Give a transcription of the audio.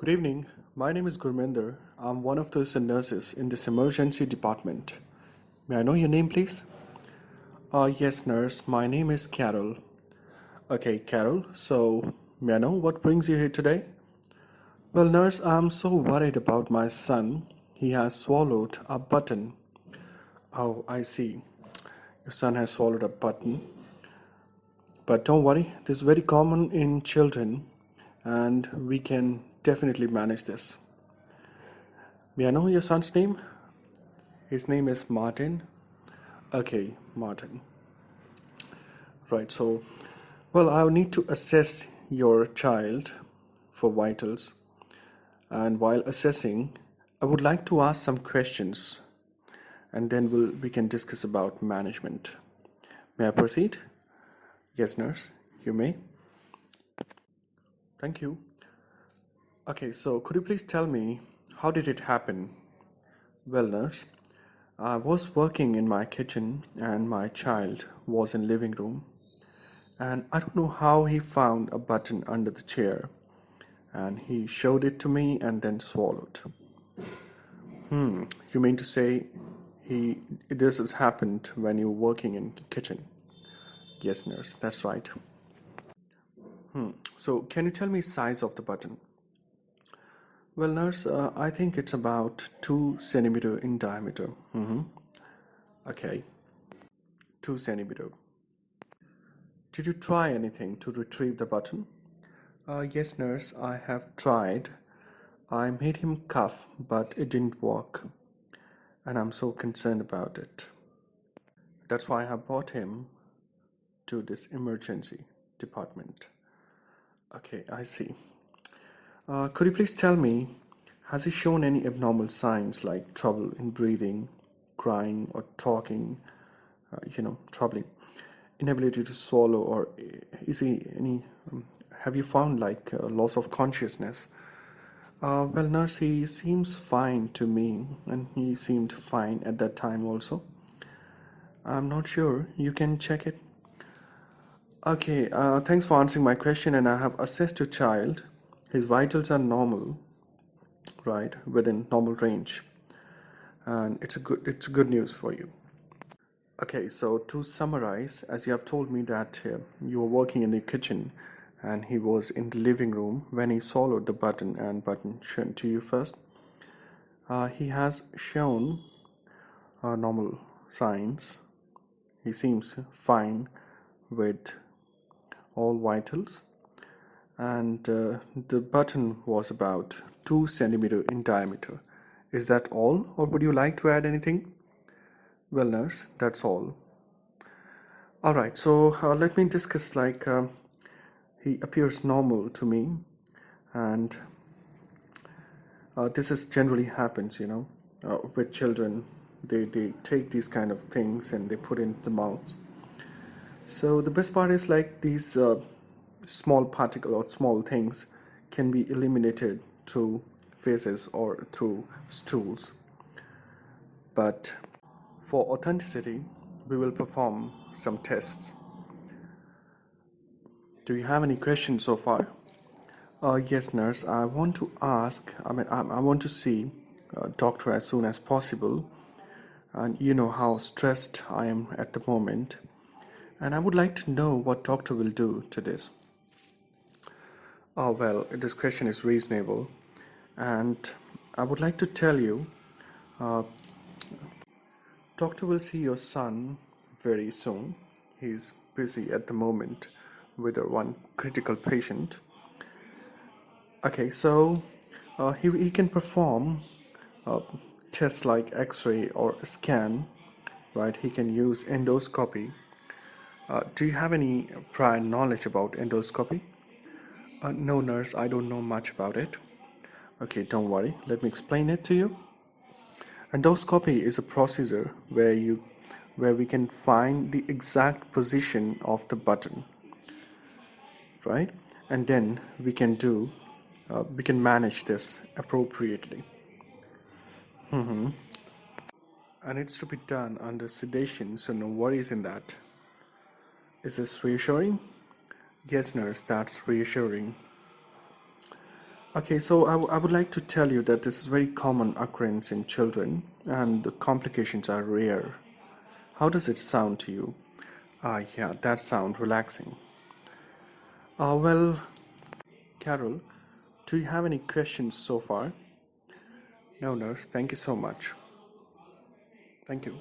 Good evening. My name is Gurminder. I'm one of the nurses in this emergency department. May I know your name, please? Yes, nurse. My name is Carol. Okay, Carol. So, may I know what brings you here today? Well, nurse, I'm so worried about my son. He has swallowed a button. Oh, I see. Your son has swallowed a button. But don't worry, this is very common in children, and we can definitely manage this. May I know your son's name? His name is Martin. Okay, Martin. Right, so, well, I need to assess your child for vitals, and while assessing, I would like to ask some questions, and then we can discuss about management. May I proceed? Yes, nurse, you may. Thank you. Okay, so could you please tell me how did it happen? Well, nurse, I was working in my kitchen and my child was in living room, and I don't know how he found a button under the chair, and he showed it to me and then swallowed. You mean to say this has happened when you're working in kitchen? Yes, nurse, that's right. So can you tell me size of the button? Well, nurse, I think it's about 2 centimeter in diameter. Okay, 2 centimeter. Did you try anything to retrieve the button? Yes, nurse, I have tried. I made him cough, but it didn't work, and I'm so concerned about it. That's why I brought him to this emergency department. Okay, I see. Could you please tell me, has he shown any abnormal signs like trouble in breathing, crying, or talking, troubling, inability to swallow, or is he have you found like loss of consciousness? Well, nurse, he seems fine to me, and he seemed fine at that time also. I'm not sure. You can check it. Okay, thanks for answering my question, and I have assessed your child. His vitals are normal, right, within normal range, and it's good news for you. Okay, so to summarize, as you have told me that you were working in the kitchen and he was in the living room when he swallowed the button and button shown to you first. He has shown normal signs. He seems fine with all vitals, and the button was about 2 centimeter in diameter. Is that all, or would you like to add anything? Well, nurse, that's all. All right, so let me discuss he appears normal to me, and this is generally happens, with children. They take these kind of things and they put in the mouth. So the best part is like these small particle or small things can be eliminated through feces or through stools. But for authenticity, we will perform some tests. Do you have any questions so far? Yes, nurse. I want to ask. I want to see doctor as soon as possible, and you know how stressed I am at the moment, and I would like to know what doctor will do to this. Oh well, this question is reasonable, and I would like to tell you, doctor will see your son very soon. He's busy at the moment with one critical patient. Okay, so he can perform tests like X-ray or scan, right? He can use endoscopy. Do you have any prior knowledge about endoscopy? No, nurse, I don't know much about it. Okay, don't worry. Let me explain it to you. Endoscopy is a procedure where we can find the exact position of the button, right? And then we can manage this appropriately. And it's to be done under sedation, so no worries in that. Is this reassuring? Yes, nurse, that's reassuring. Okay, so I would like to tell you that this is very common occurrence in children and the complications are rare. How does it sound to you? Yeah, that sound relaxing. Well, Carol, do you have any questions so far? No, nurse, thank you so much. Thank you.